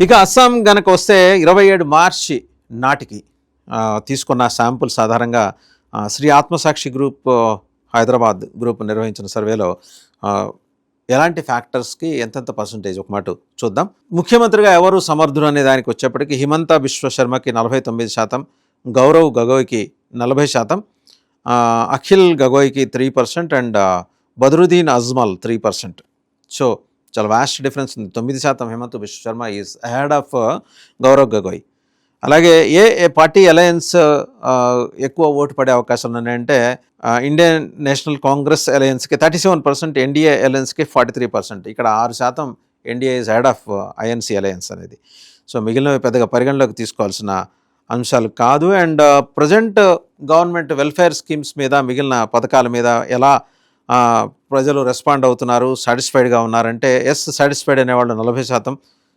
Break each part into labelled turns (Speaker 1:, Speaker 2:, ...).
Speaker 1: ఇక అస్సాం గనక వస్తే 27 మార్చి నాటికి తీసుకున్న శాంపుల్స్ ఆధారంగా శ్రీ ఆత్మసాక్షి గ్రూప్ హైదరాబాద్ గ్రూప్ నిర్వహించిన సర్వేలో ఎలాంటి ఫ్యాక్టర్స్కి ఎంతెంత పర్సంటేజ్ ఒక మాట చూద్దాం. ముఖ్యమంత్రిగా ఎవరు సమర్థుడు అనే దానికి వచ్చేప్పటికి హిమంత బిశ్వ శర్మకి 49%, గౌరవ్ గగోయ్కి 40%, అఖిల్ గగోయ్కి 3% అండ్ బదరుద్దీన్ అజ్మల్ 3%. సో చాలా వాస్ట్ డిఫరెన్స్ ఉంది. 9% Himanta Biswa Sharma is ahead of Gaurav Gogoi. అలాగే ఏ పార్టీ అలయన్స్ ఎక్కువ ఓటు పడే అవకాశాలు ఉన్నాయంటే ఇండియన్ నేషనల్ కాంగ్రెస్ అలయన్స్కి 37%, ఎన్డీఏ అలయన్స్కి 43%. ఇక్కడ 6% NDA is head of INC alliance అనేది. సో మిగిలినవి పెద్దగా పరిగణలోకి తీసుకోవాల్సిన అంశాలు కాదు. And present government welfare schemes మీద, మిగిలిన పథకాల మీద ఎలా ప్రజలు రెస్పాండ్ అవుతున్నారు, సాటిస్ఫైడ్గా ఉన్నారంటే ఎస్ సాటిస్ఫైడ్ అనేవాళ్ళు 40%,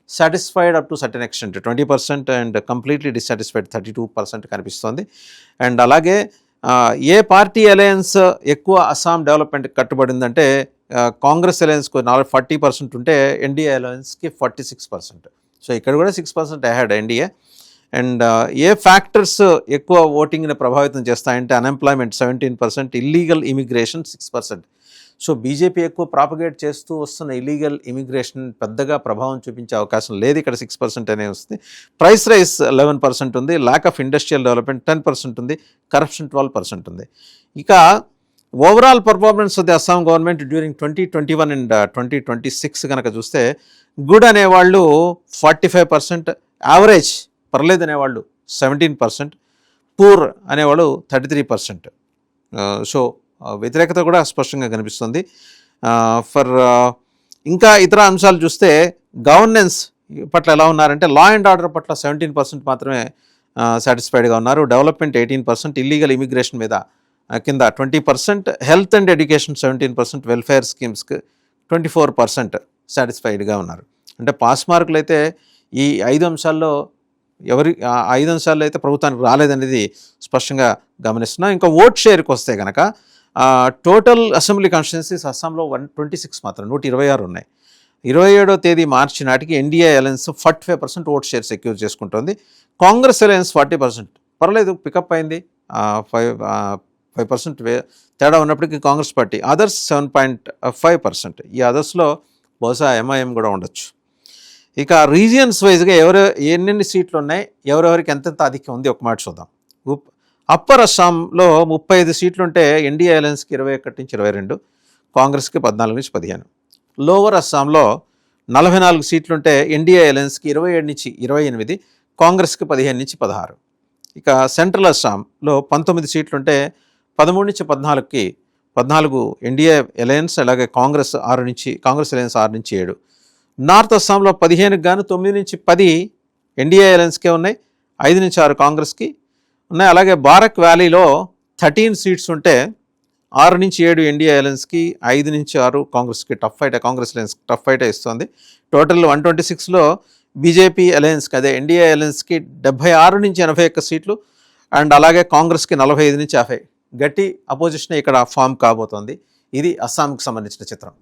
Speaker 1: satisfied up to certain extent 20% and completely dissatisfied 32% కనిపిస్తుంది. అండ్ అలాగే ఏ పార్టీ అలయన్స్ ఎక్కువ అస్సాం డెవలప్మెంట్ కట్టుబడిందంటే కాంగ్రెస్ అలయన్స్కు 40% ఉంటే ఎన్డీఏ అలయన్స్కి 46%. సో ఇక్కడ కూడా 6% ahead NDA. And A factors ఎక్కువ ఓటింగ్ని ప్రభావితం చేస్తాయంటే unemployment 17%, illegal immigration 6%. So BJP ఎక్కువ ప్రాపగేట్ చేస్తూ వస్తున్న ఇల్లీగల్ ఇమిగ్రేషన్ పెద్దగా ప్రభావం చూపించే అవకాశం లేదు. ఇక్కడ 6% అనే వస్తుంది. ప్రైస్ రైస్ 11% ఉంది. ల్యాక్ ఆఫ్ ఇండస్ట్రియల్ డెవలప్మెంట్ 10% ఉంది. కరప్షన్ 12% ఉంది. ఇక overall performance of the Assam government during 2021 and 2026 కనుక చూస్తే గుడ్ అనేవాళ్ళు 45%, యావరేజ్ పర్లేదు అనేవాళ్ళు 17%, పూర్ అనేవాళ్ళు 33%. సో వ్యతిరేకత కూడా స్పష్టంగా కనిపిస్తుంది. ఇంకా ఇతర అంశాలు చూస్తే గవర్నెన్స్ పట్ల ఎలా ఉన్నారంటే లా అండ్ ఆర్డర్ పట్ల 17% మాత్రమే సాటిస్ఫైడ్గా ఉన్నారు. డెవలప్మెంట్ 18%, ఇల్లీగల్ ఇమిగ్రేషన్ మీద కింద 20%, హెల్త్ అండ్ ఎడ్యుకేషన్ 17%, వెల్ఫేర్ స్కీమ్స్కి 24% సాటిస్ఫైడ్గా ఉన్నారు. అంటే పాస్ మార్కులు అయితే ఈ 5 అంశాల్లో 5 అంశాల్లో అయితే ప్రభుత్వానికి రాలేదనేది స్పష్టంగా గమనిస్తున్నాం. ఇంకా ఓట్ షేర్కి వస్తే కనుక టోటల్ అసెంబ్లీ కాన్స్టిట్యున్సీస్ అస్సాంలో 126 మాత్రం 126 ఉన్నాయి. 27వ తేదీ మార్చి నాటికి NDA alliance 45% vote share secure చేసుకుంటుంది. కాంగ్రెస్ అలయన్స్ 40%, పర్లేదు పికప్ అయింది. 5% తేడా ఉన్నప్పటికీ కాంగ్రెస్ పార్టీ. అదర్స్ 7.5%. ఈ అదర్స్లో బహుశా ఎంఐఎం కూడా ఉండొచ్చు. ఇక రీజియన్స్ వైజ్గా ఎన్నెన్ని సీట్లు ఉన్నాయి, ఎవరెవరికి ఎంతెంత ఆధిక్యం ఉంది ఒక మాట చూద్దాం. అప్పర్ అస్సాంలో 35 సీట్లు ఉంటే ఎన్డీఏ అలయన్స్కి 21 నుంచి 22, కాంగ్రెస్కి 14 నుంచి 15. లోవర్ అస్సాంలో 44 సీట్లుంటే ఎన్డీఏ అలయన్స్కి 27 నుంచి 28, కాంగ్రెస్కి 15 నుంచి 16. ఇక సెంట్రల్ అస్సాంలో 19 సీట్లుంటే 13 నుంచి 14 ఎన్డీఏ అలయన్స్, అలాగే కాంగ్రెస్ అలయన్స్ 6 నుంచి 7. నార్త్ అస్సాంలో 15కి గాను 9 నుంచి 10 ఎన్డీఏ అలయన్స్కే ఉన్నాయి, 5 నుంచి 6 కాంగ్రెస్కి ఉన్నాయి. అలాగే బారక్ వ్యాలీలో 13 సీట్స్ ఉంటే 6 నుంచి 7 ఎన్డీఏ అలయన్స్కి, 5 నుంచి 6 కాంగ్రెస్కి. కాంగ్రెస్ అలయన్స్ టఫ్ ఫైట్ ఇస్తుంది. టోటల్ 126లో బీజేపీ అలయన్స్కి, అదే ఎన్డీఏ అలయన్స్కి 76 నుంచి 81 సీట్లు అండ్ అలాగే కాంగ్రెస్కి 45 నుంచి 50. గట్టి అపోజిషన్ ఇక్కడ ఫామ్ కాబోతోంది. ఇది అస్సాంకి సంబంధించిన చిత్రం.